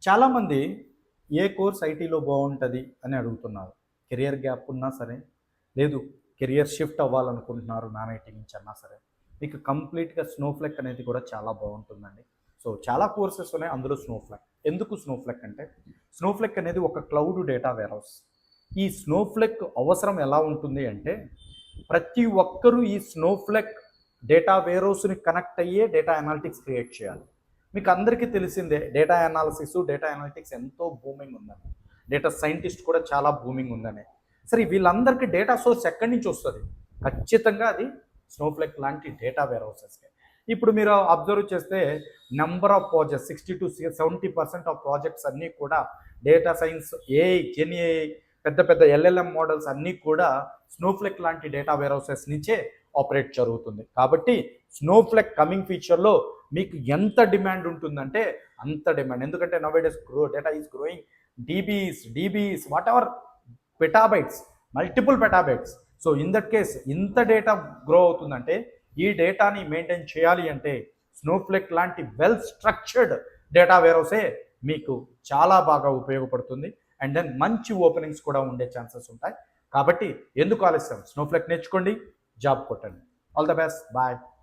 చాలామంది ఏ కోర్స్ ఐటీలో బాగుంటుంది అని అడుగుతున్నారు. కెరియర్ గ్యాప్ ఉన్నా సరే, లేదు కెరియర్ షిఫ్ట్ అవ్వాలనుకుంటున్నారు నాన్ ఐటీ నుంచి అన్నా సరే, మీకు కంప్లీట్‌గా స్నోఫ్లెక్ అనేది కూడా చాలా బాగుంటుందండి. సో, చాలా కోర్సెస్ ఉన్నాయి, అందులో స్నోఫ్లెక్. ఎందుకు స్నోఫ్లెక్ అంటే, స్నోఫ్లెక్ అనేది ఒక క్లౌడ్ డేటా వేర్‌హౌస్. ఈ స్నోఫ్లెక్ అవసరం ఎలా ఉంటుంది అంటే, ప్రతి ఒక్కరూ ఈ స్నోఫ్లెక్ డేటా వేర్‌హౌస్‌ని కనెక్ట్ అయ్యే డేటా అనాలిటిక్స్ క్రియేట్ చేయాలి. మీకు అందరికీ తెలిసిందే డేటా అనాలిసిస్, డేటా అనాలిటిక్స్ ఎంతో బూమింగ్ ఉందని. డేటా సైంటిస్ట్ కూడా చాలా బూమింగ్ ఉందని. సరే వీళ్ళందరికీ డేటా సోర్స్ ఎక్కడి నుంచి వస్తుంది? ఖచ్చితంగా అది స్నోఫ్లెక్ లాంటి డేటా వేర్‌హౌసెస్‌కే. ఇప్పుడు మీరు అబ్జర్వ్ చేస్తే number of projects 60-70% of projects అన్నీ కూడా data science, AI, gen AI, పెద్ద పెద్ద ఎల్ఎల్ఎం మోడల్స్ అన్నీ కూడా స్నోఫ్లెక్ లాంటి డేటా వేర్‌హౌసెస్ నుంచే ఆపరేట్ జరుగుతుంది. కాబట్టి స్నోఫ్లెక్ కమింగ్ ఫ్యూచర్లో మీకు ఎంత డిమాండ్ ఉంటుందంటే అంత డిమాండ్. ఎందుకంటే nowadays data is growing DBs whatever petabytes, multiple petabytes. So in that case ఇంత డేటా గ్రో అవుతుందంటే ఈ డేటాని మెయింటైన్ చేయాలి అంటే స్నోఫ్లెక్ లాంటి వెల్ స్ట్రక్చర్డ్ డేటా వేర్హౌసే మీకు చాలా బాగా ఉపయోగపడుతుంది. అండ్ దెన్ మంచి ఓపెనింగ్స్ కూడా ఉండే ఛాన్సెస్ ఉంటాయి. కాబట్టి ఎందుకు ఆలస్యం, స్నోఫ్లెక్ నేర్చుకోండి, జాబ్ కొట్టండి. All the best, bye.